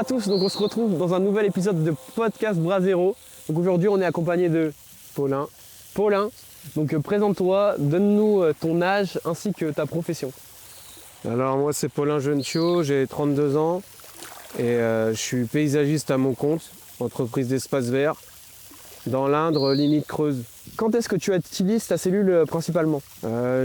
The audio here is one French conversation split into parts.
à tous, donc on se retrouve dans un nouvel épisode de Podcast Brasero. Donc aujourd'hui on est accompagné de Paulin. Donc présente-toi, donne-nous ton âge ainsi que ta profession. Alors moi c'est Paulin Jeunechot, j'ai 32 ans et je suis paysagiste à mon compte, entreprise d'espace vert, dans l'Indre, limite Creuse. Quand est-ce que tu utilises ta cellule principalement?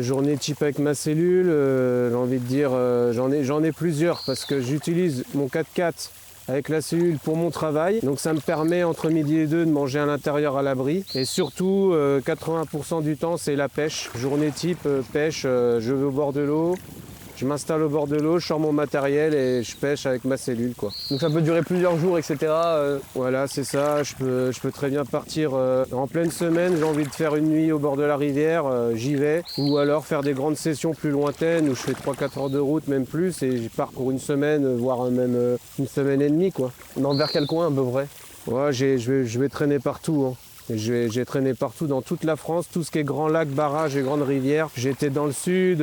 Journée type avec ma cellule, j'ai envie de dire, j'en ai plusieurs parce que j'utilise mon 4x4 avec la cellule pour mon travail. Donc ça me permet entre midi et 2 de manger à l'intérieur à l'abri. Et surtout, 80% du temps, c'est la pêche. Journée type pêche, je vais au bord de l'eau. Je m'installe au bord de l'eau, je sors mon matériel et je pêche avec ma cellule, quoi. Donc ça peut durer plusieurs jours, etc. Voilà, c'est ça. Je peux très bien partir en pleine semaine. J'ai envie de faire une nuit au bord de la rivière, j'y vais. Ou alors faire des grandes sessions plus lointaines où je fais 3-4 heures de route, même plus. Et je pars pour une semaine, voire même une semaine et demie, quoi. Vers quel coin à peu près? Ouais, je vais traîner partout, hein. J'ai traîné partout dans toute la France, tout ce qui est grands lacs, barrages et grandes rivières. J'étais dans le sud,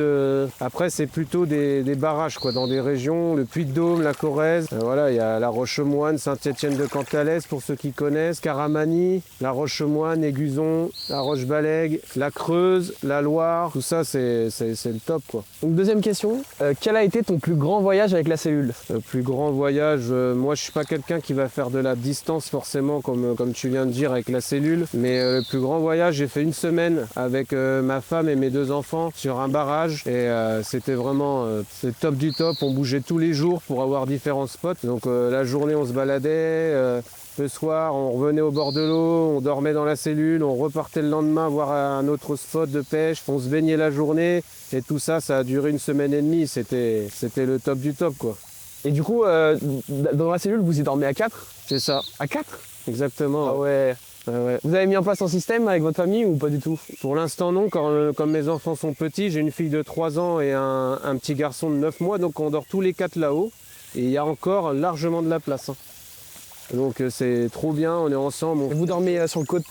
après c'est plutôt des barrages, quoi, dans des régions, le Puy-de-Dôme, la Corrèze. Voilà, il y a la Roche-Moine, Saint-Étienne-de-Cantalès pour ceux qui connaissent, Caramani, la Roche-Moine, Aiguzon, la Roche-Balègue, la Creuse, la Loire, tout ça c'est le top, quoi. Donc deuxième question, quel a été ton plus grand voyage avec la cellule? Le plus grand voyage, moi je suis pas quelqu'un qui va faire de la distance forcément comme tu viens de dire avec la cellule. Mais le plus grand voyage, j'ai fait une semaine avec ma femme et mes 2 enfants sur un barrage et c'était vraiment c'est top du top. On bougeait tous les jours pour avoir différents spots. Donc la journée on se baladait, le soir on revenait au bord de l'eau, on dormait dans la cellule, on repartait le lendemain voir un autre spot de pêche, on se baignait la journée et tout ça, ça a duré une semaine et demie. C'était le top du top, quoi. Et du coup, dans la cellule, vous y dormez à 4? C'est ça. À 4? Exactement. Ah ouais. Ouais. Vous avez mis en place un système avec votre famille ou pas du tout? Pour l'instant non, comme mes enfants sont petits, j'ai une fille de 3 ans et un petit garçon de 9 mois, donc on dort tous les 4 là-haut et il y a encore largement de la place, hein. Donc c'est trop bien, on est ensemble. Et vous dormez sur le côté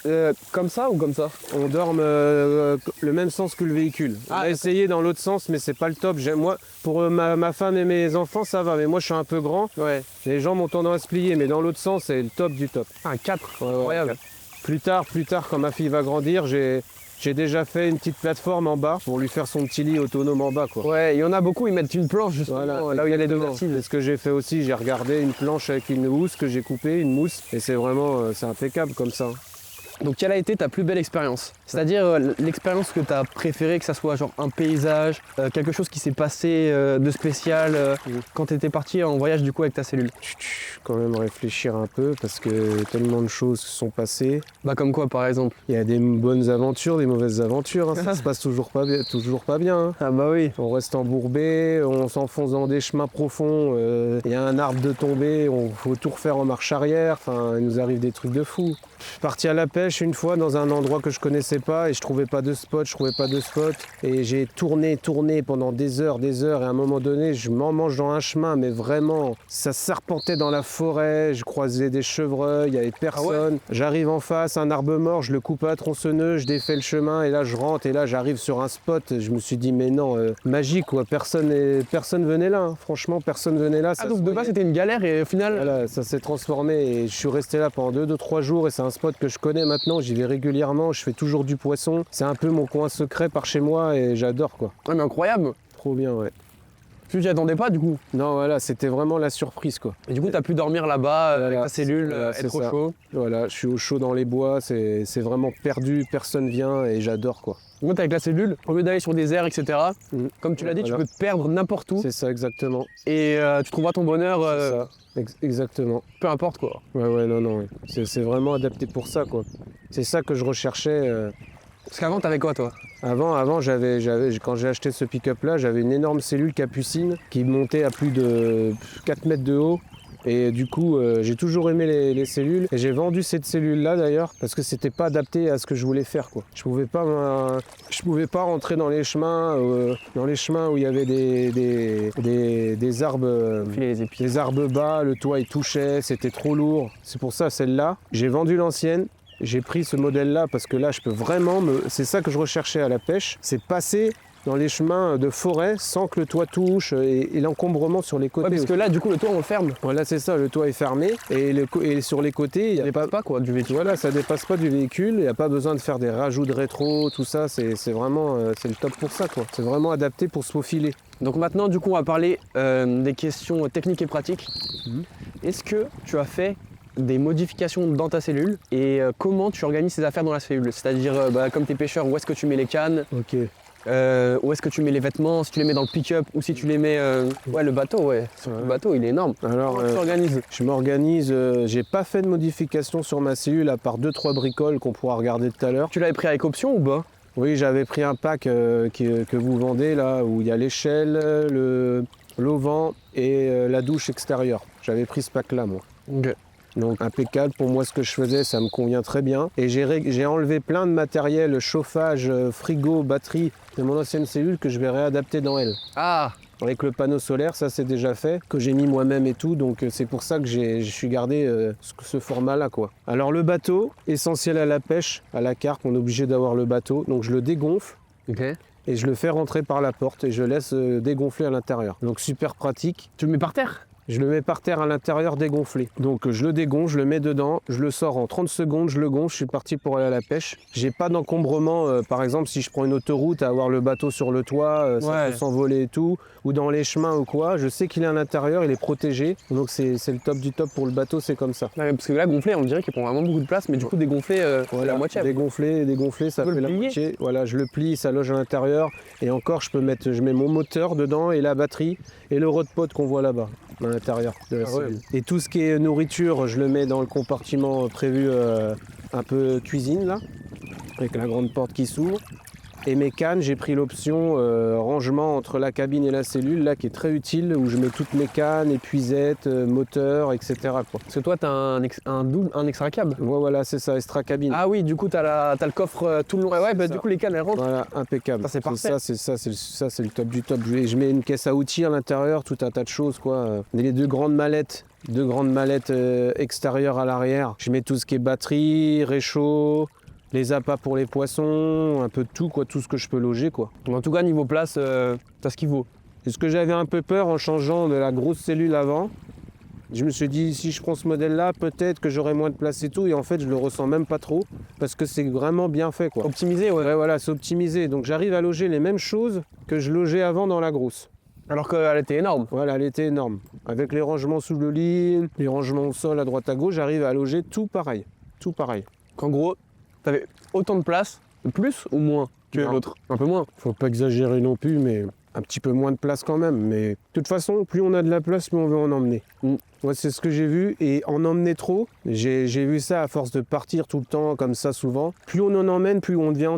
comme ça ou comme ça? On dort le même sens que le véhicule. On a essayé dans l'autre sens mais c'est pas le top. Moi, pour ma femme et mes enfants ça va, mais moi je suis un peu grand. Ouais. Les jambes ont tendance à se plier, mais dans l'autre sens c'est le top du top. Un 4, Ouais, incroyable. 4. Plus tard, quand ma fille va grandir, j'ai déjà fait une petite plateforme en bas pour lui faire son petit lit autonome en bas, quoi. Ouais, il y en a beaucoup, ils mettent une planche justement Voilà, là où il y a les devants. c'est ce que j'ai fait aussi, j'ai regardé une planche avec une housse que j'ai coupée, une mousse, et c'est vraiment, c'est impeccable comme ça. Donc quelle a été ta plus belle expérience? C'est-à-dire l'expérience que tu as préférée, que ça soit genre un paysage, quelque chose qui s'est passé de spécial quand tu étais parti en voyage du coup avec ta cellule? Quand même réfléchir un peu parce que tellement de choses se sont passées. Bah comme quoi par exemple? Il y a des bonnes aventures, des mauvaises aventures, hein. Ça se passe toujours pas bien, hein. Ah bah oui. On reste embourbé, on s'enfonce dans des chemins profonds, il y a un arbre de tomber, on faut tout refaire en marche arrière, enfin il nous arrive des trucs de fou. Je suis parti à la pêche une fois dans un endroit que je connaissais pas et je trouvais pas de spot, et j'ai tourné pendant des heures et à un moment donné je m'emmange dans un chemin mais vraiment ça serpentait dans la forêt, je croisais des chevreuils, il y avait personne. Ah ouais. J'arrive en face, un arbre mort, je le coupe à la tronçonneuse, je défais le chemin et là je rentre et là j'arrive sur un spot, je me suis dit mais non, magique quoi, personne venait là, hein. Franchement personne venait là. Ah donc de base c'était une galère et au final... Voilà, ça s'est transformé et je suis resté là pendant 2-3 jours et c'est un spot que je connais maintenant, j'y vais régulièrement, je fais toujours du poisson. C'est un peu mon coin secret par chez moi et j'adore, quoi. Ouais mais incroyable. Trop bien, ouais. Tu t'y attendais pas du coup? Non, voilà, c'était vraiment la surprise, quoi. Et du coup t'as pu dormir là-bas avec ta cellule, être au chaud? Voilà, je suis au chaud dans les bois, c'est vraiment perdu, personne vient et j'adore, quoi. Donc avec la cellule, au lieu d'aller sur des airs, etc., comme tu l'as dit, voilà. Tu peux te perdre n'importe où. C'est ça, exactement. Et tu trouveras ton bonheur... C'est ça. Exactement. Peu importe quoi. Ouais, non. C'est vraiment adapté pour ça, quoi. C'est ça que je recherchais. Parce qu'avant, t'avais quoi, toi? Avant, quand j'ai acheté ce pick-up là, j'avais une énorme cellule capucine qui montait à plus de 4 mètres de haut. Et du coup, j'ai toujours aimé les cellules. Et j'ai vendu cette cellule-là d'ailleurs parce que c'était pas adapté à ce que je voulais faire, quoi. Je pouvais pas rentrer dans les chemins où il y avait des arbres, des arbres bas. Le toit il touchait, c'était trop lourd. C'est pour ça celle-là. J'ai vendu l'ancienne. J'ai pris ce modèle-là parce que là, je peux vraiment c'est ça que je recherchais à la pêche, c'est passer dans les chemins de forêt sans que le toit touche et l'encombrement sur les côtés. Ouais, parce que là, du coup, le toit, on le ferme. Voilà, c'est ça, le toit est fermé et sur les côtés, il Ça dépasse pas, quoi, du véhicule. Voilà, ça dépasse pas du véhicule, il n'y a pas besoin de faire des rajouts de rétro, tout ça, c'est vraiment c'est le top pour ça, quoi. C'est vraiment adapté pour se faufiler. Donc maintenant, du coup, on va parler des questions techniques et pratiques. Est-ce que tu as fait des modifications dans ta cellule et comment tu organises tes affaires dans la cellule? C'est-à-dire, comme t'es pêcheur, où est-ce que tu mets les cannes? Ok. Où est-ce que tu mets les vêtements? Si tu les mets dans le pick-up ou si tu les mets... Ouais, le bateau, ouais. Le bateau, il est énorme. Alors, Comment tu t'organises? je m'organise, j'ai pas fait de modification sur ma cellule à part 2-3 bricoles qu'on pourra regarder tout à l'heure. Tu l'avais pris avec option ou pas? Oui, j'avais pris un pack que vous vendez là, où il y a l'échelle, l'auvent et la douche extérieure. J'avais pris ce pack-là, moi. Ok. Donc impeccable, pour moi ce que je faisais, ça me convient très bien. Et j'ai enlevé plein de matériel, chauffage, frigo, batterie de mon ancienne cellule que je vais réadapter dans elle. Ah! Avec le panneau solaire, ça c'est déjà fait, que j'ai mis moi-même et tout, donc c'est pour ça que je suis gardé ce format-là, quoi. Alors le bateau, essentiel à la pêche, à la carpe, on est obligé d'avoir le bateau, donc je le dégonfle. Ok. Et je le fais rentrer par la porte et je laisse dégonfler à l'intérieur. Donc super pratique. Tu le mets par terre? Je le mets par terre à l'intérieur dégonflé. Donc je le dégonfle, je le mets dedans, je le sors en 30 secondes, je le gonfle, je suis parti pour aller à la pêche. J'ai pas d'encombrement, par exemple si je prends une autoroute à avoir le bateau sur le toit, ça peut s'envoler et tout, ou dans les chemins ou quoi, je sais qu'il est à l'intérieur, il est protégé, donc c'est le top du top pour le bateau, c'est comme ça. Ouais, parce que là, gonflé, on dirait qu'il prend vraiment beaucoup de place, mais du coup, dégonflé, Voilà, la moitié. dégonflé, ça fait la moitié. Voilà, je le plie, ça loge à l'intérieur, et encore je mets mon moteur dedans et la batterie et le rodepod qu'on voit là-bas. À l'intérieur de la cellule. Et tout ce qui est nourriture, je le mets dans le compartiment prévu un peu cuisine là, avec la grande porte qui s'ouvre. Et mes cannes, j'ai pris l'option rangement entre la cabine et la cellule, là qui est très utile, où je mets toutes mes cannes, épuisettes, moteurs, etc. quoi. Parce que toi, t'as un extra câble. Ouais, voilà, c'est ça, extra cabine. Ah oui, du coup, t'as le coffre tout le long. Ouais, bah, du coup, les cannes, elles rentrent. Voilà, impeccable. Ça, c'est parfait. C'est le top du top. Je mets une caisse à outils à l'intérieur, tout un tas de choses, quoi. Les deux grandes mallettes extérieures à l'arrière. Je mets tout ce qui est batterie, réchaud, les appâts pour les poissons, un peu de tout, quoi, tout ce que je peux loger, quoi. En tout cas, niveau place, t'as ce qu'il vaut. C'est ce que j'avais un peu peur en changeant de la grosse cellule avant. Je me suis dit, si je prends ce modèle-là, peut-être que j'aurai moins de place et tout. Et en fait, je le ressens même pas trop, parce que c'est vraiment bien fait, quoi. Optimisé, ouais. Ouais, voilà, c'est optimisé. Donc j'arrive à loger les mêmes choses que je logeais avant dans la grosse. Alors qu'elle était énorme. Voilà, elle était énorme. Avec les rangements sous le lit, les rangements au sol à droite à gauche, j'arrive à loger tout pareil. Tout pareil. Qu'en gros, t'avais autant de place, plus ou moins que l'autre? Un peu moins. Faut pas exagérer non plus, mais un petit peu moins de place quand même. Mais de toute façon, plus on a de la place, plus on veut en emmener. Moi, c'est ce que j'ai vu. Et en emmener trop, j'ai vu ça à force de partir tout le temps comme ça souvent. Plus on en emmène, plus on devient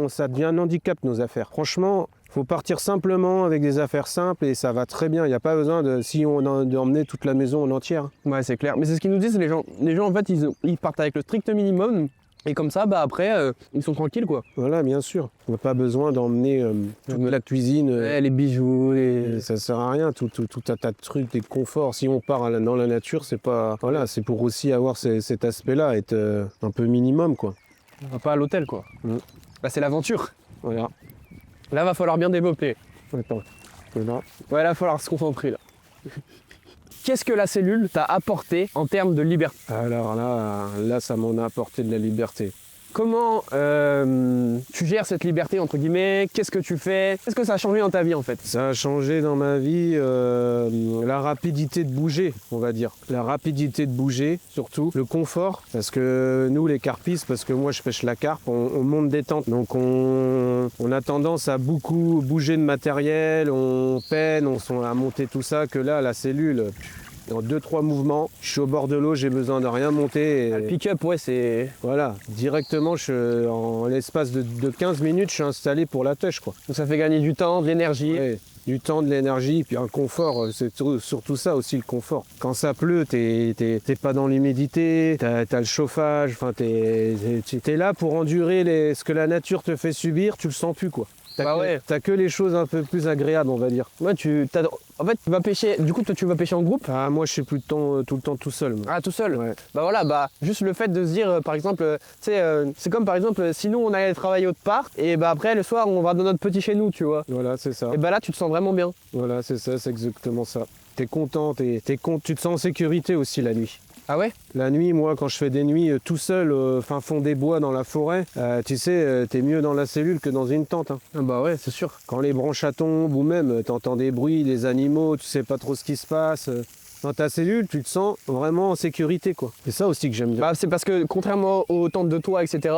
ça devient un handicap, nos affaires. Franchement, faut partir simplement avec des affaires simples et ça va très bien. Il n'y a pas besoin d'emmener toute la maison en entière. Ouais, c'est clair. Mais c'est ce qu'ils nous disent, les gens. Les gens, en fait, ils partent avec le strict minimum. Et comme ça, bah après, ils sont tranquilles, quoi. Voilà, bien sûr. On n'a pas besoin d'emmener toute la cuisine. Les bijoux, ça sert à rien, tout un tas de trucs, des conforts. Si on part dans la nature, c'est pas... Voilà, c'est pour aussi avoir cet aspect-là, être un peu minimum, quoi. On va pas à l'hôtel, quoi. Bah, c'est l'aventure. Voilà. Là, va falloir bien développer. Attends. Voilà. Ouais, là, va falloir se concentrer, là. Qu'est-ce que la cellule t'a apporté en termes de liberté? Alors là, ça m'en a apporté de la liberté. Comment tu gères cette liberté, entre guillemets? Qu'est-ce que tu fais? Qu'est-ce que ça a changé dans ta vie, en fait? Ça a changé dans ma vie la rapidité de bouger, on va dire. La rapidité de bouger, surtout. Le confort, parce que nous, les carpistes, parce que moi, je pêche la carpe, on monte des tentes. Donc, on a tendance à beaucoup bouger de matériel, on peine, à monter tout ça, que là, la cellule... En 2-3 mouvements, je suis au bord de l'eau, j'ai besoin de rien monter. Le pick-up, ouais, c'est... Voilà, directement, en l'espace de 15 minutes, je suis installé pour la pêche, quoi. Donc ça fait gagner du temps, de l'énergie. Ouais, du temps, de l'énergie, puis un confort, c'est surtout ça aussi, le confort. Quand ça pleut, t'es pas dans l'humidité, t'as le chauffage, enfin, t'es là pour endurer ce que la nature te fait subir, tu le sens plus, quoi. T'as que les choses un peu plus agréables, on va dire. Ouais, en fait, tu vas pêcher. Du coup, toi, tu vas pêcher en groupe? Ah, moi, je suis tout le temps tout seul. Moi. Ah, tout seul? Ouais. Bah voilà, bah juste le fait de se dire, par exemple, tu sais, c'est comme par exemple, si nous on allait travailler autre part, et bah après le soir on va dans notre petit chez nous, tu vois. Voilà, c'est ça. Et bah là, tu te sens vraiment bien. Voilà, c'est ça, c'est exactement ça. T'es content, tu te sens en sécurité aussi la nuit. Ah ouais? La nuit, moi, quand je fais des nuits tout seul, fin fond des bois dans la forêt, tu sais, t'es mieux dans la cellule que dans une tente. Hein. Ah bah ouais, c'est sûr. Quand les branches tombent ou même t'entends des bruits, des animaux, tu sais pas trop ce qui se passe. Dans ta cellule, tu te sens vraiment en sécurité, quoi. C'est ça aussi que j'aime bien. Bah c'est parce que contrairement aux tentes de toit, etc.,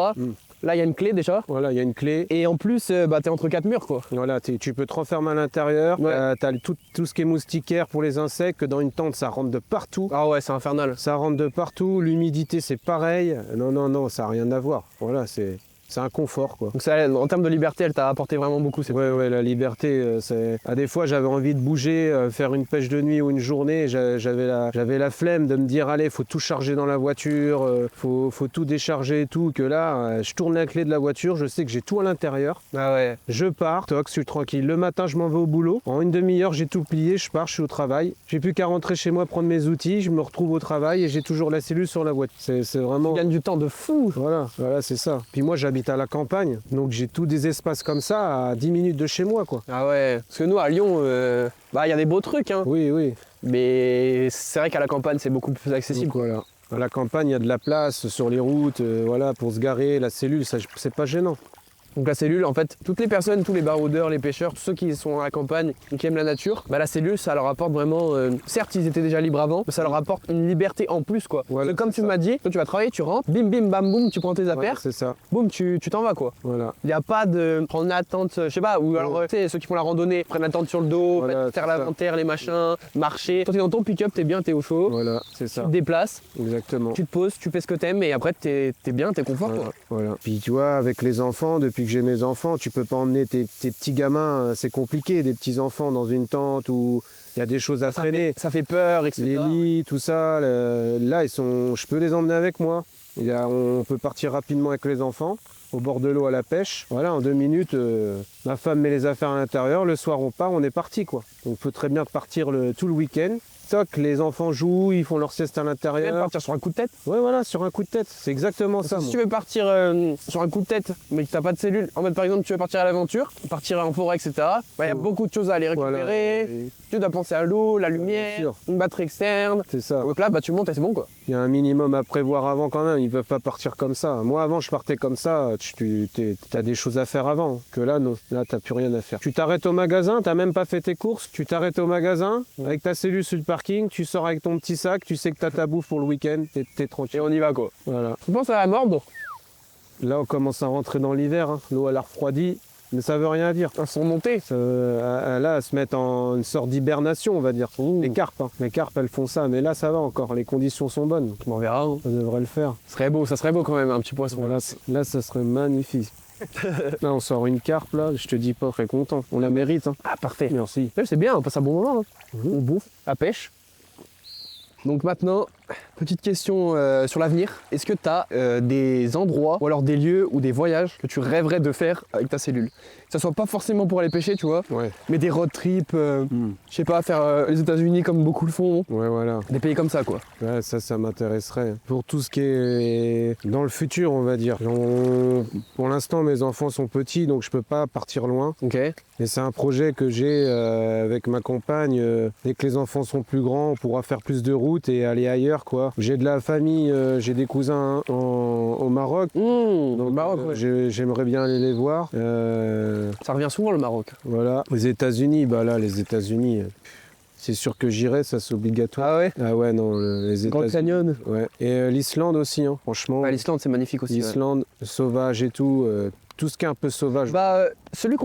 là il y a une clé déjà. Voilà, il y a une clé. Et en plus, bah t'es entre quatre murs, quoi. Voilà, tu peux te renfermer à l'intérieur. Ouais. T'as tout ce qui est moustiquaire pour les insectes, que dans une tente, ça rentre de partout. Ah ouais, c'est infernal. Ça rentre de partout. L'humidité, c'est pareil. Non, ça n'a rien à voir. Voilà, c'est un confort, quoi. Donc ça, en termes de liberté, elle t'a apporté vraiment beaucoup. Ouais, la liberté, c'est... des fois, j'avais envie de bouger, faire une pêche de nuit ou une journée. J'avais la flemme de me dire, allez, faut tout charger dans la voiture, faut tout décharger et tout. Que là, je tourne la clé de la voiture, je sais que j'ai tout à l'intérieur. Ah ouais. Je pars, toc, je suis tranquille. Le matin, je m'en vais au boulot. En une demi-heure, j'ai tout plié, je pars, je suis au travail. J'ai plus qu'à rentrer chez moi, prendre mes outils, je me retrouve au travail et j'ai toujours la cellule sur la voiture. C'est vraiment... Tu gagnes du temps de fou. Voilà, c'est ça. Puis moi, j'habite à la campagne, donc j'ai tous des espaces comme ça à 10 minutes de chez moi, quoi. Ah ouais. Parce que nous, à Lyon, bah il y a des beaux trucs, hein. Oui. Mais c'est vrai qu'à la campagne, c'est beaucoup plus accessible. Donc, voilà. À la campagne, il y a de la place sur les routes, voilà, pour se garer. La cellule, ça, c'est pas gênant. Donc la cellule, en fait, toutes les personnes, tous les baroudeurs, les pêcheurs, tous ceux qui sont à la campagne, qui aiment la nature, bah la cellule, ça leur apporte vraiment... certes, ils étaient déjà libres avant, mais ça leur apporte une liberté en plus, quoi. Voilà, comme tu m'as dit, toi tu vas travailler, tu rentres, bim bim bam boum, tu prends tes affaires, C'est ça. boum, tu t'en vas, quoi. Voilà. Il n'y a pas de prendre une attente, je sais pas, ou alors, tu sais, ceux qui font la randonnée, prennent la tente sur le dos, Voilà, faire c'est ça. l'inventaire, les machins, marcher. Toi, t'es dans ton pick-up, t'es bien, t'es au chaud, Voilà, c'est tu ça. te déplaces, Exactement. tu te poses, tu fais ce que t'aimes, et après, t'es bien, t'es confort, quoi. Voilà. Puis tu vois, avec les enfants, depuis que j'ai mes enfants, tu peux pas emmener tes petits gamins, c'est compliqué, des petits enfants dans une tente où il y a des choses à freiner. Ça fait peur, etc. Les lits, tout ça, là, je peux les emmener avec moi. On peut partir rapidement avec les enfants, au bord de l'eau à la pêche. Voilà, en 2 minutes, ma femme met les affaires à l'intérieur, le soir on part, on est parti, quoi. Donc, on peut très bien partir tout le week-end. Toc, les enfants jouent, ils font leur sieste à Tu viens de l'intérieur. partir sur un coup de tête. Ouais, voilà, sur un coup de tête, c'est exactement ça. Si moi. tu veux partir sur un coup de tête, mais que t'as pas de cellule, en mode par exemple tu veux partir à l'aventure, partir en forêt, etc. Il y a beaucoup de choses à aller récupérer. Voilà. Et Tu dois penser à l'eau, la lumière, sûr. une batterie externe. c'est ça. Donc là, bah tu montes et c'est bon, quoi. Il y a un minimum à prévoir avant quand même, ils peuvent pas partir comme ça. Moi avant je partais comme ça, tu as des choses à faire avant. Que là, non, là t'as plus rien à faire. Tu t'arrêtes au magasin, t'as même pas fait tes courses, tu t'arrêtes au magasin, avec ta cellule sur le parking, tu sors avec ton petit sac, tu sais que t'as ta bouffe pour le week-end, t'es Et tranquille. on y va, quoi. Voilà. Tu penses à la mordre? Là on commence à rentrer dans l'hiver, hein. L'eau elle a refroidi, mais ça veut rien dire. Elles sont montées. Là, elles se mettent en une sorte d'hibernation, on va dire. Ouh. Les carpes, hein. Les carpes, elles font ça, mais là, ça va encore. Les conditions sont bonnes. On verra. Hein. Ça devrait le faire. Ça serait beau quand même, un petit poisson. Voilà, là, ça serait magnifique. Là, on sort une carpe, là, je te dis pas, très content. On la mérite, hein. Ah, parfait. Merci. Ouais, c'est bien, on passe un bon moment. Hein. On bouffe, à pêche. Donc maintenant, petite question sur l'avenir. Est-ce que tu as des endroits ou alors des lieux ou des voyages que tu rêverais de faire avec ta cellule? Que ça soit pas forcément pour aller pêcher, tu vois, Ouais. mais des road trips, je sais pas, faire les États-Unis comme beaucoup le font, Ouais, voilà. des pays comme ça, quoi. Ouais, ça m'intéresserait. Pour tout ce qui est dans le futur, on va dire. Pour l'instant, mes enfants sont petits, donc je peux pas partir loin. Ok. Et c'est un projet que j'ai avec ma compagne. Dès que les enfants sont plus grands, on pourra faire plus de routes et aller ailleurs, quoi. J'ai de la famille, j'ai des cousins au Maroc. Donc, Maroc, ouais. J'aimerais bien aller les voir. Ça revient souvent le Maroc. Voilà. Les États-Unis, bah là, les États-Unis, c'est sûr que j'irai, ça c'est obligatoire. Ah ouais. Ah ouais, non, les Grand États-Unis. Canyon. Ouais. Et l'Islande aussi, hein, franchement. Ah, l'Islande, c'est magnifique aussi. Ouais. L'Islande, sauvage et tout. Tout ce qui est un peu sauvage. Bah, celui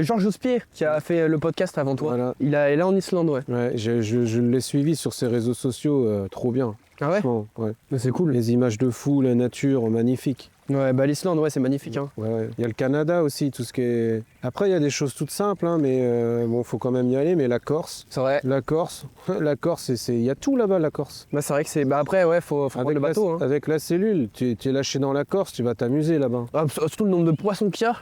Georges Ospier, qui a fait le podcast avant toi, Voilà. il est là en Islande, ouais. Ouais, je l'ai suivi sur ses réseaux sociaux, trop bien. Ah ouais? Franchement, ouais. Mais c'est cool. Les images de fou, la nature, magnifique. Ouais, bah l'Islande, ouais, c'est magnifique. Hein. Ouais. Il y a le Canada aussi, tout ce qui est... Après, il y a des choses toutes simples, hein, mais bon, faut quand même y aller. Mais la Corse, C'est vrai. la Corse, il y a tout là-bas, la Corse. Bah c'est vrai que c'est. Bah après, ouais, faut prendre le bateau. Hein. Avec la cellule, tu es lâché dans la Corse, tu vas t'amuser là-bas. Ah, surtout le nombre de poissons qu'il y a.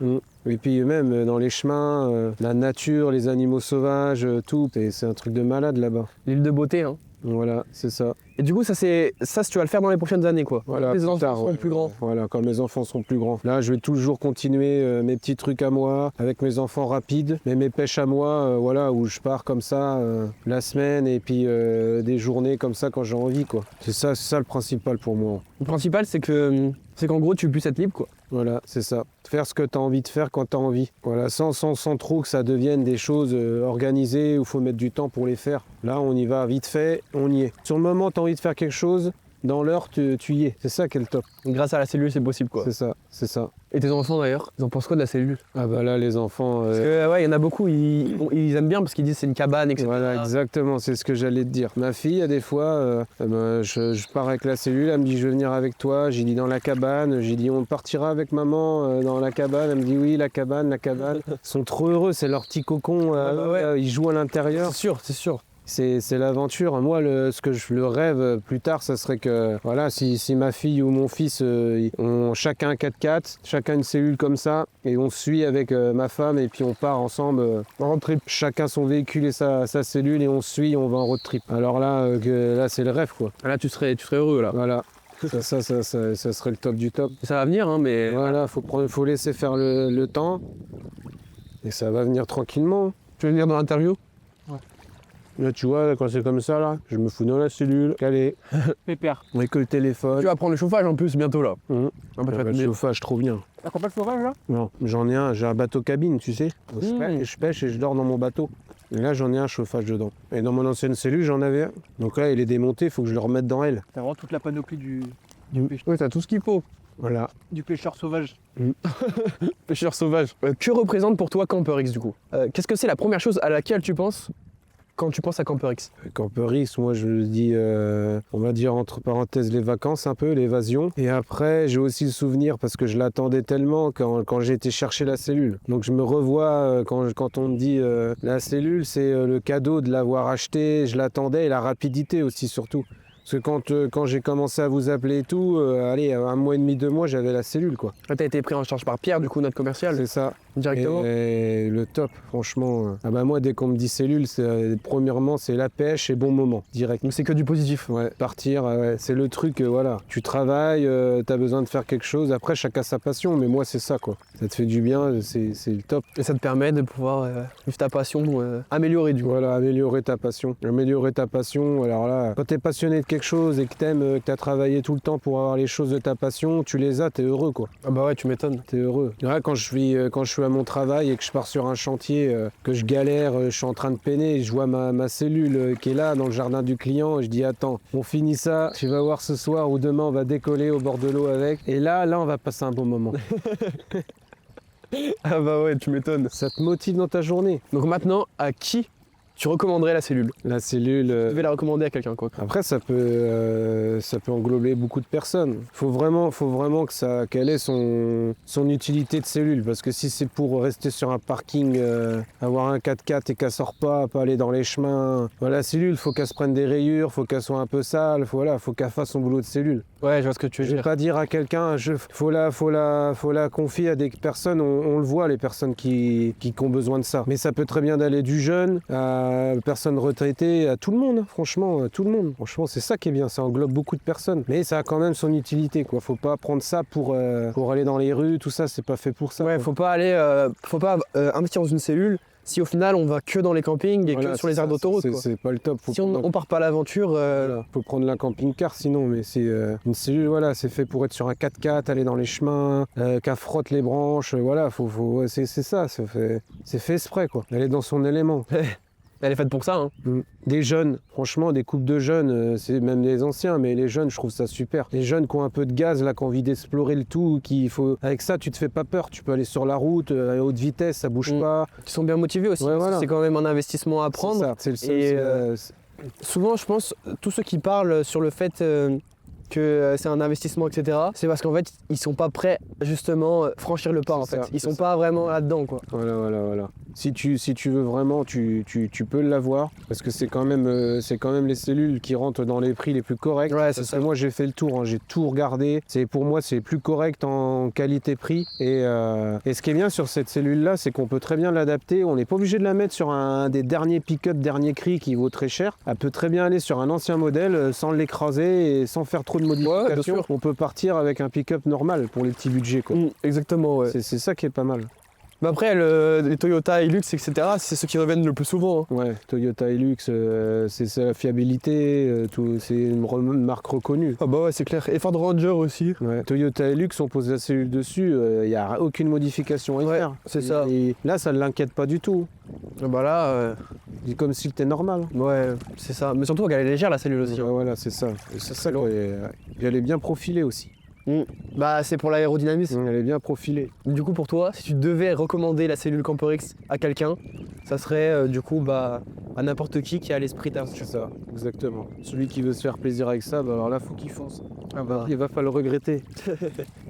Et puis même dans les chemins, la nature, les animaux sauvages, tout, c'est un truc de malade là-bas. L'île de beauté. Hein. Voilà, c'est ça. Et du coup, ça, tu vas le faire dans les prochaines années, quoi. Voilà, Les plus enfants tard, seront plus grands. Voilà, quand mes enfants sont plus grands. Là, je vais toujours continuer mes petits trucs à moi, avec mes enfants rapides, mais mes pêches à moi, voilà, où je pars comme ça la semaine et puis des journées comme ça quand j'ai envie, quoi. C'est ça le principal pour moi. Le principal, c'est qu'en gros, tu puisses être libre, quoi. Voilà, c'est ça. Faire ce que tu as envie de faire quand tu as envie. Voilà, sans trop que ça devienne des choses organisées où il faut mettre du temps pour les faire. Là, on y va vite fait, on y est. Sur le moment, tu as envie de faire quelque chose, dans l'heure, tu y es. C'est ça qui est le top. Grâce à la cellule, c'est possible, quoi. C'est ça. Et tes enfants, d'ailleurs, ils en pensent quoi de la cellule? Ah bah là, les enfants... Parce que, ouais, il y en a beaucoup, ils aiment bien parce qu'ils disent c'est une cabane, etc. Voilà, exactement, c'est ce que j'allais te dire. Ma fille, à des fois, je pars avec la cellule, elle me dit je vais venir avec toi, j'ai dit dans la cabane, j'ai dit on partira avec maman dans la cabane, elle me dit oui, la cabane. Ils sont trop heureux, c'est leur petit cocon, ils jouent à l'intérieur. C'est sûr. C'est l'aventure. Moi, le rêve plus tard, ça serait que voilà, si ma fille ou mon fils ont chacun un 4x4, chacun une cellule comme ça, et on suit avec ma femme et puis on part ensemble en road trip. Chacun son véhicule et sa cellule et on suit, on va en road trip. Alors là, là c'est le rêve, quoi. Là, tu serais heureux, là. Voilà. Ça serait le top du top. Ça va venir, hein, mais... Voilà, faut laisser faire le temps et ça va venir tranquillement. Tu veux venir dans l'interview? Là, tu vois, quand c'est comme ça, là, je me fous dans la cellule, calé. Pépère. On est que le téléphone. Tu vas prendre le chauffage en plus bientôt, là. Le chauffage, trop bien. T'as pas le chauffage, là? Non, j'en ai un, j'ai un bateau cabine, tu sais. Je pêche et je dors dans mon bateau. Et là, j'en ai un chauffage dedans. Et dans mon ancienne cellule, j'en avais un. Donc là, il est démonté, il faut que je le remette dans elle. T'as vraiment toute la panoplie du Ouais, t'as tout ce qu'il faut. Voilà. du pêcheur sauvage. Pêcheur sauvage. Que représente pour toi CamperX, du coup? Qu'est-ce que c'est la première chose à laquelle tu penses quand tu penses à CamperX? CamperX, moi je le dis, on va dire entre parenthèses les vacances un peu, l'évasion. Et après, j'ai aussi le souvenir parce que je l'attendais tellement quand j'ai été chercher la cellule. Donc je me revois quand on me dit la cellule, c'est le cadeau de l'avoir acheté, je l'attendais et la rapidité aussi surtout. Parce que quand j'ai commencé à vous appeler et tout, allez, 1 mois et demi, 2 mois, j'avais la cellule, quoi. Là, t'as été pris en charge par Pierre, du coup, notre commercial, C'est ça. directement. Et le top, franchement. Ah bah moi, dès qu'on me dit cellule, premièrement, c'est la pêche et bon moment, direct. Donc c'est que du positif. Ouais, partir, ouais, c'est le truc, voilà. Tu travailles, t'as besoin de faire quelque chose. Après, chacun sa passion, mais moi, c'est ça, quoi. Ça te fait du bien, c'est le top. Et ça te permet de pouvoir vivre ta passion, améliorer du coup. Voilà, améliorer ta passion. Améliorer ta passion, alors là, quand t'es passionné de quelque chose et que t'aimes, que t'as travaillé tout le temps pour avoir les choses de ta passion, tu les as, t'es heureux, quoi. Ah bah ouais, tu m'étonnes. T'es heureux. Là, quand je suis à mon travail et que je pars sur un chantier, que je galère, je suis en train de peiner, et je vois ma cellule qui est là dans le jardin du client, et je dis attends, on finit ça, tu vas voir ce soir ou demain on va décoller au bord de l'eau avec, et là on va passer un bon moment. Ah bah ouais, tu m'étonnes. Ça te motive dans ta journée. Donc maintenant, à qui tu recommanderais la cellule? La cellule. Tu devais la recommander à quelqu'un, quoi. Après, ça peut englober beaucoup de personnes. Faut vraiment qu'elle ait son utilité de cellule. Parce que si c'est pour rester sur un parking, avoir un 4x4 et qu'elle sort pas aller dans les chemins, voilà, la cellule, faut qu'elle se prenne des rayures, faut qu'elle soit un peu sale, faut qu'elle fasse son boulot de cellule. Ouais, je vois ce que tu veux Je vais dire. pas dire à quelqu'un, faut la confier à des personnes, on le voit, les personnes qui ont besoin de ça. Mais ça peut très bien d'aller du jeune à personnes retraitées, à tout le monde, franchement, à tout le monde. Franchement, c'est ça qui est bien, ça englobe beaucoup de personnes. Mais ça a quand même son utilité, quoi. Faut pas prendre ça pour aller dans les rues, tout ça, c'est pas fait pour ça. Ouais, quoi. faut pas investir dans une cellule si au final on va que dans les campings et Voilà, que sur les c'est aires ça, d'autoroute, quoi. c'est pas le top. Faut Si on part pas à l'aventure, Voilà. Faut prendre la camping-car sinon, mais c'est une cellule, voilà, c'est fait pour être sur un 4x4, aller dans les chemins, qu'elle frotte les branches, voilà, c'est ça, c'est fait exprès, quoi. Elle est dans son élément. elle est faite pour ça, hein. Des jeunes, franchement, des couples de jeunes, c'est même des anciens, mais les jeunes, je trouve ça super. Les jeunes qui ont un peu de gaz, là, qui ont envie d'explorer le tout, avec ça, tu te fais pas peur, tu peux aller sur la route, à haute vitesse, ça bouge pas. Qui sont bien motivés aussi. Ouais, Parce que voilà. c'est quand même un investissement à prendre. C'est ça, c'est le seul, Et, souvent, je pense, tous ceux qui parlent sur le fait que c'est un investissement, etc., c'est parce qu'en fait, ils sont pas prêts à justement franchir le pas, en C'est fait. ça, Ils c'est sont ça. pas vraiment là-dedans, quoi. Voilà. Si tu veux vraiment, tu peux l'avoir, parce que c'est quand même les cellules qui rentrent dans les prix les plus corrects. Ouais, c'est Parce ça. que moi, j'ai fait le tour, hein, j'ai tout regardé. Pour moi, c'est plus correct en qualité-prix. Et ce qui est bien sur cette cellule-là, c'est qu'on peut très bien l'adapter. On n'est pas obligé de la mettre sur un des derniers pick-up, dernier cri qui vaut très cher. Elle peut très bien aller sur un ancien modèle sans l'écraser et sans faire trop de modifications. bien sûr. On peut partir avec un pick-up normal pour les petits budgets, quoi. Exactement, ouais. C'est ça qui est pas mal. Mais après, les Toyota Hilux, etc., c'est ceux qui reviennent le plus souvent. Hein. Ouais, Toyota Hilux, c'est la fiabilité, c'est une marque reconnue. Ah bah ouais, c'est clair. Et Ford Ranger aussi. Ouais. Toyota Hilux, on pose la cellule dessus, il n'y a aucune modification à y Ouais, faire. c'est ça. Et là, ça ne l'inquiète pas du tout. Ah bah là, C'est comme si c'était normal. ouais, c'est ça. Mais surtout, elle est légère, la cellule aussi. Ouais, Hein. voilà, c'est ça. Et c'est ça quoi. Et elle est bien profilée aussi. Bah, c'est pour l'aérodynamisme. Elle est bien profilée. Du coup, pour toi, si tu devais recommander la cellule CamperX à quelqu'un, ça serait du coup bah, à n'importe qui a l'esprit C'est d'aventure. ça, exactement. Celui qui veut se faire plaisir avec ça, bah alors là, faut qu'il fonce. Ah bah. Il va pas le regretter.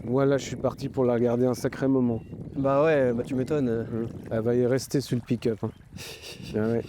Moi, là, je suis parti pour la garder un sacré moment. Bah ouais, bah tu m'étonnes. Elle va y rester sur le pick-up. Hein. Ah ouais.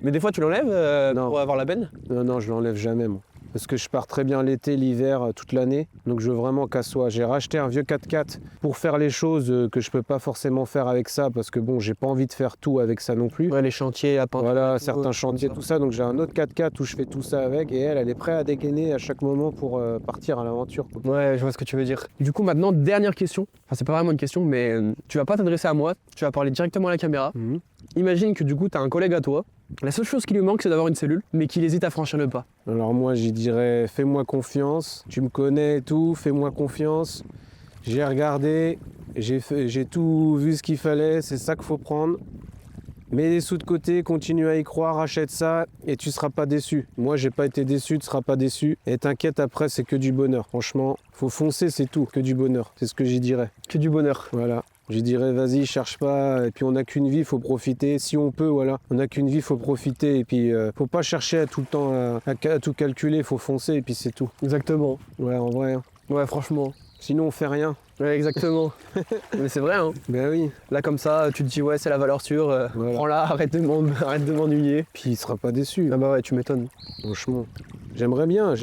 Mais des fois, tu l'enlèves Non. pour avoir la benne. Non, je l'enlève jamais, moi. Parce que je pars très bien l'été, l'hiver, toute l'année. Donc je veux vraiment qu'elle soit. J'ai racheté un vieux 4x4 pour faire les choses que je peux pas forcément faire avec ça. Parce que bon, j'ai pas envie de faire tout avec ça non plus. Ouais, les chantiers, la peinture. Voilà, tout, certains tout chantiers, ça. tout ça. Donc j'ai un autre 4x4 où je fais tout ça avec. Et elle est prête à dégainer à chaque moment pour partir à l'aventure, quoi. Ouais, je vois ce que tu veux dire. Du coup, maintenant, dernière question. Enfin, c'est pas vraiment une question, mais tu vas pas t'adresser à moi. Tu vas parler directement à la caméra. Mhm. Imagine que du coup, tu as un collègue à toi. La seule chose qui lui manque, c'est d'avoir une cellule, mais qu'il hésite à franchir le pas. Alors moi, j'y dirais, fais-moi confiance. Tu me connais et tout, fais-moi confiance. J'ai regardé, j'ai tout vu ce qu'il fallait, c'est ça qu'il faut prendre. Mets les sous de côté, continue à y croire, achète ça et tu seras pas déçu. Moi, j'ai pas été déçu, tu seras pas déçu. Et t'inquiète, après, c'est que du bonheur. Franchement, faut foncer, c'est tout, que du bonheur. C'est ce que j'y dirais. Que du bonheur. Voilà. J'y dirais, vas-y, cherche pas. Et puis, on n'a qu'une vie, faut profiter. Si on peut, voilà. On n'a qu'une vie, faut profiter. Et puis, faut pas chercher à tout le temps à tout calculer, faut foncer et puis c'est tout. Exactement. Ouais, en vrai. Hein. Ouais, franchement. Sinon, on fait rien. Ouais, exactement. Mais c'est vrai, hein. Ben oui. Là, comme ça, tu te dis, ouais, c'est la valeur sûre. Voilà. Prends-la, arrête de m'ennuyer. Puis, il sera pas déçu. Ah bah ouais, tu m'étonnes. Franchement. J'aimerais bien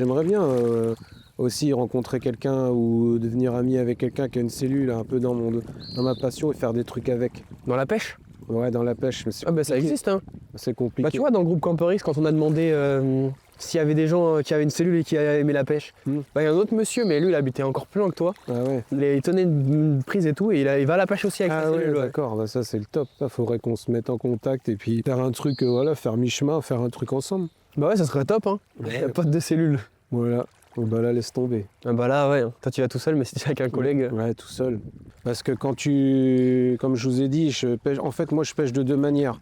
aussi rencontrer quelqu'un ou devenir ami avec quelqu'un qui a une cellule un peu dans ma passion et faire des trucs avec. Dans la pêche. Ouais, dans la pêche, mais c'est Ah bah ça compliqué. existe, hein. C'est compliqué. Bah tu vois, dans le groupe CamperX, quand on a demandé s'il y avait des gens qui avaient une cellule et qui aimaient la pêche, bah il y a un autre monsieur, mais lui, il habitait encore plus loin que toi. Ah ouais. Il tenait une prise et tout, et il va à la pêche aussi avec Ah sa ouais, cellule. Ouais. d'accord, bah ça c'est le top. Il faudrait qu'on se mette en contact et puis faire un truc, voilà, faire mi-chemin, faire un truc ensemble. Bah ouais, ça serait top, hein. Ouais. Pote de cellule. Voilà. Bon, bah là, laisse tomber. Ah bah là, ouais, toi tu vas tout seul, mais si tu es avec un collègue. Ouais, tout seul. Parce que comme je vous ai dit, en fait, moi je pêche de deux manières.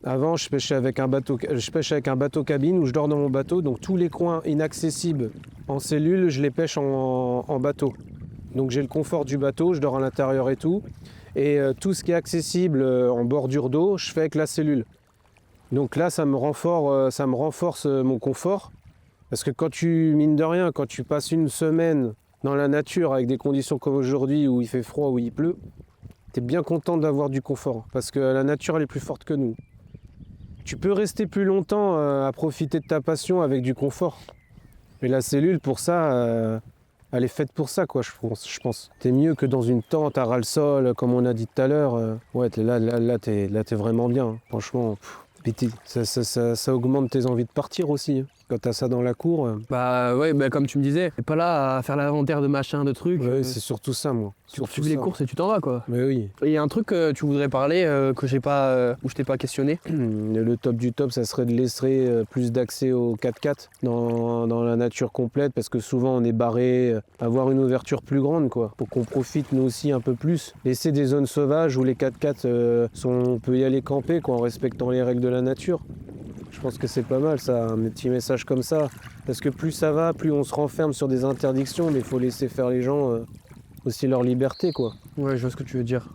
Avant, je pêchais avec un bateau cabine où je dors dans mon bateau, donc tous les coins inaccessibles en cellule, je les pêche en bateau. Donc j'ai le confort du bateau, je dors à l'intérieur et tout. Et tout ce qui est accessible en bordure d'eau, je fais avec la cellule. Donc là, ça me renforce mon confort. Parce que mine de rien, quand tu passes une semaine dans la nature avec des conditions comme aujourd'hui où il fait froid, où il pleut, t'es bien content d'avoir du confort. Parce que la nature, elle est plus forte que nous. Tu peux rester plus longtemps à profiter de ta passion avec du confort. Mais la cellule, pour ça, elle est faite pour ça, quoi, je pense. T'es mieux que dans une tente à ras-le-sol, comme on a dit tout à l'heure. Ouais, là, t'es vraiment bien, hein. Franchement. Puis ça augmente tes envies de partir aussi. Hein. Quand t'as ça dans la cour. Bah ouais, bah comme tu me disais, t'es pas là à faire l'inventaire de machin, de trucs. Ouais, c'est surtout ça, moi. Tu Surtout suivis les ça. courses et tu t'en vas, quoi. Mais oui. Et il y a un truc que tu voudrais parler, que j'ai pas, où je t'ai pas questionné. Le top du top, ça serait de laisser plus d'accès au 4x4 dans la nature complète, parce que souvent on est barré, avoir une ouverture plus grande, quoi, pour qu'on profite nous aussi un peu plus. Laisser des zones sauvages où les 4x4 on peut y aller camper, quoi, en respectant les règles de la nature. Je pense que c'est pas mal ça, un petit message comme ça. Parce que plus ça va, plus on se renferme sur des interdictions, mais il faut laisser faire les gens aussi leur liberté, quoi. Ouais, je vois ce que tu veux dire.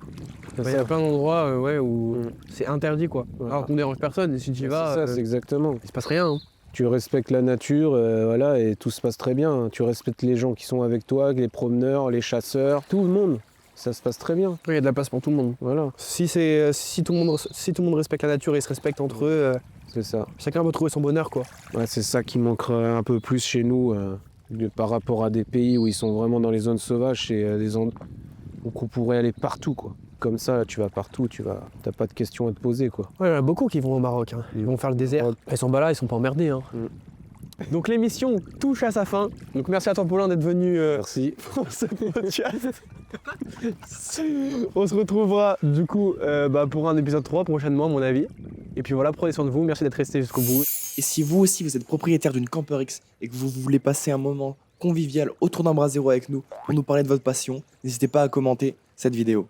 C'est Bah, il y a ça. plein d'endroits ouais, où Mm. c'est interdit quoi. Ouais. Alors qu'on dérange personne et si tu y vas, C'est ça, c'est exactement. il se passe rien. Hein. Tu respectes la nature, voilà, et tout se passe très bien. Hein. Tu respectes les gens qui sont avec toi, les promeneurs, les chasseurs, tout le monde. Ça se passe très bien. Après, il y a de la place pour tout le monde. Voilà, Si tout le monde respecte la nature et se respecte entre eux, c'est ça. chacun va trouver son bonheur quoi. Ouais, c'est ça qui manquerait un peu plus chez nous par rapport à des pays où ils sont vraiment dans les zones sauvages. C'est des endroits où on pourrait aller partout, quoi. Comme ça, tu vas partout, t'as pas de questions à te poser, quoi. Ouais, il y en a beaucoup qui vont au Maroc. Hein. Ils vont faire le désert. Ouais. Ils sont pas là, ils sont pas emmerdés. Hein. Donc l'émission touche à sa fin. Donc merci à toi Paulin d'être venu Merci. pour ce podcast. On se retrouvera du coup pour un épisode 3 prochainement à mon avis. Et puis voilà, prenez soin de vous, merci d'être resté jusqu'au bout. Et si vous aussi vous êtes propriétaire d'une Camper X et que vous voulez passer un moment convivial autour d'un bras zéro avec nous pour nous parler de votre passion, n'hésitez pas à commenter cette vidéo.